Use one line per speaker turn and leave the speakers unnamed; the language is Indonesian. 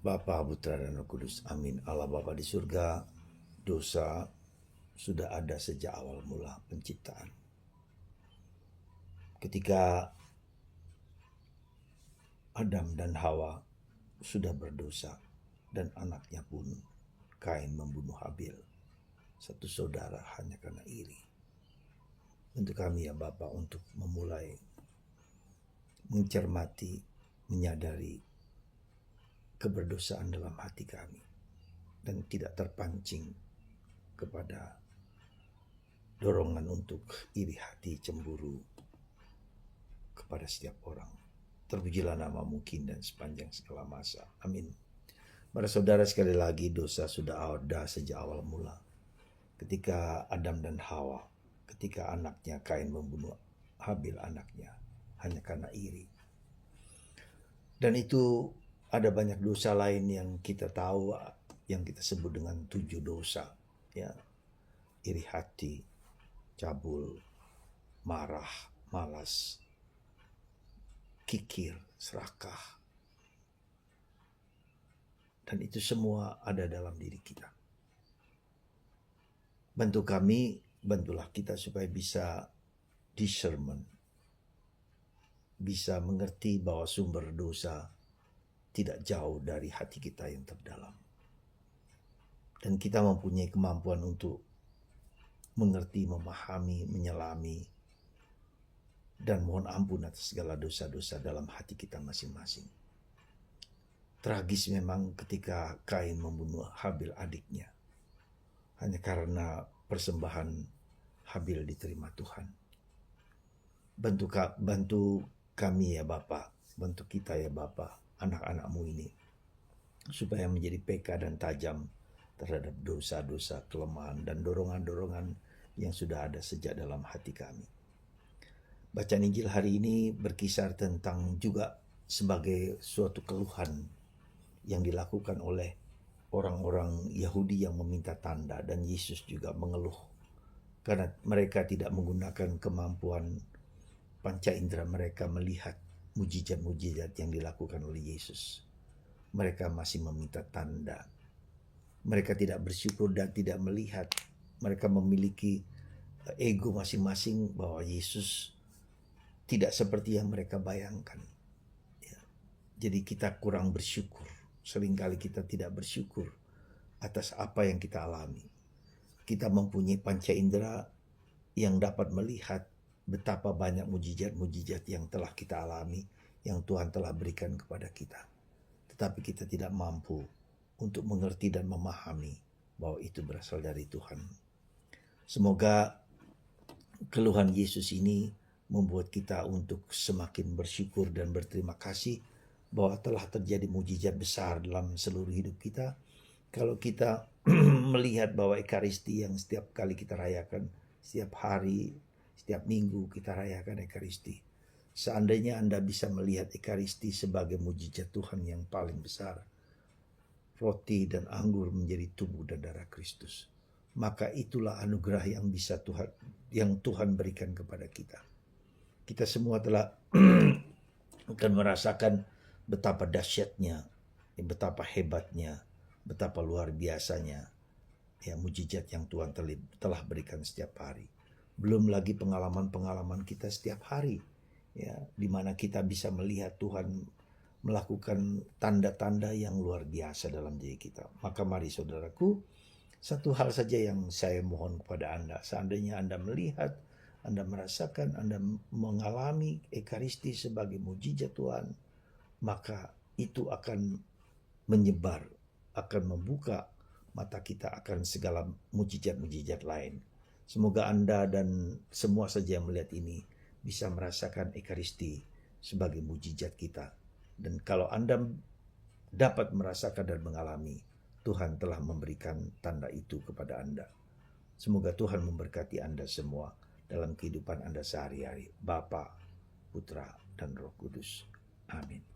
Bapa, Putra, dan Roh Kudus. Amin. Allah Bapa di surga, dosa sudah ada sejak awal mula penciptaan. Ketika Adam dan Hawa sudah berdosa dan anaknya pun Kain membunuh Habil, satu saudara hanya karena iri. Untuk kami ya Bapa untuk memulai mencermati, menyadari keberdosaan dalam hati kami dan tidak terpancing kepada dorongan untuk iri hati, cemburu kepada setiap orang. Terpujilah nama-Mu kini dan sepanjang segala masa. Amin. Para saudara, sekali lagi dosa sudah ada sejak awal mula. Ketika Adam dan Hawa, ketika anaknya Kain membunuh Habil anaknya hanya karena iri. Dan itu ada banyak dosa lain yang kita tahu, yang kita sebut dengan 7 dosa, ya. Iri hati, cabul, marah, malas, kikir, serakah. Dan itu semua ada dalam diri kita. Bantu kami, bantulah kita supaya bisa discernment, bisa mengerti bahwa sumber dosa tidak jauh dari hati kita yang terdalam. Dan kita mempunyai kemampuan untuk mengerti, memahami, menyelami, dan mohon ampun atas segala dosa-dosa dalam hati kita masing-masing. Tragis memang ketika Kain membunuh Habil adiknya, hanya karena persembahan Habil diterima Tuhan. Bantu kami ya Bapa, bantu kita ya Bapa, anak-anak-Mu ini, supaya menjadi peka dan tajam terhadap dosa-dosa, kelemahan, dan dorongan-dorongan yang sudah ada sejak dalam hati kami. Bacaan Injil hari ini berkisar tentang juga sebagai suatu keluhan yang dilakukan oleh orang-orang Yahudi yang meminta tanda, dan Yesus juga mengeluh karena mereka tidak menggunakan kemampuan panca indera mereka melihat mujizat-mujizat yang dilakukan oleh Yesus. Mereka masih meminta tanda. Mereka tidak bersyukur dan tidak melihat. Mereka memiliki ego masing-masing bahwa Yesus tidak seperti yang mereka bayangkan. Ya. Jadi kita kurang bersyukur. Seringkali kita tidak bersyukur atas apa yang kita alami. Kita mempunyai panca indera yang dapat melihat betapa banyak mujizat-mujizat yang telah kita alami, yang Tuhan telah berikan kepada kita. Tetapi kita tidak mampu untuk mengerti dan memahami bahwa itu berasal dari Tuhan. Semoga keluhan Yesus ini membuat kita untuk semakin bersyukur dan berterima kasih bahwa telah terjadi mujizat besar dalam seluruh hidup kita. Kalau kita melihat bahwa Ekaristi yang setiap kali kita rayakan, setiap hari, setiap minggu kita rayakan Ekaristi. Seandainya Anda bisa melihat Ekaristi sebagai mujizat Tuhan yang paling besar, roti dan anggur menjadi tubuh dan darah Kristus, maka itulah anugerah yang Tuhan berikan kepada kita. Kita semua telah akan merasakan betapa dahsyatnya, betapa hebatnya, betapa luar biasanya ya mujizat yang Tuhan telah berikan setiap hari. Belum lagi pengalaman-pengalaman kita setiap hari, ya, di mana kita bisa melihat Tuhan melakukan tanda-tanda yang luar biasa dalam diri kita. Maka mari saudaraku, satu hal saja yang saya mohon kepada Anda, seandainya Anda melihat, Anda merasakan, Anda mengalami Ekaristi sebagai mujizat Tuhan, maka itu akan menyebar, akan membuka mata kita akan segala mujizat-mujizat lain. Semoga Anda dan semua saja yang melihat ini bisa merasakan Ekaristi sebagai mujizat kita. Dan kalau Anda dapat merasakan dan mengalami, Tuhan telah memberikan tanda itu kepada Anda. Semoga Tuhan memberkati Anda semua dalam kehidupan Anda sehari-hari. Bapa, Putra, dan Roh Kudus. Amin.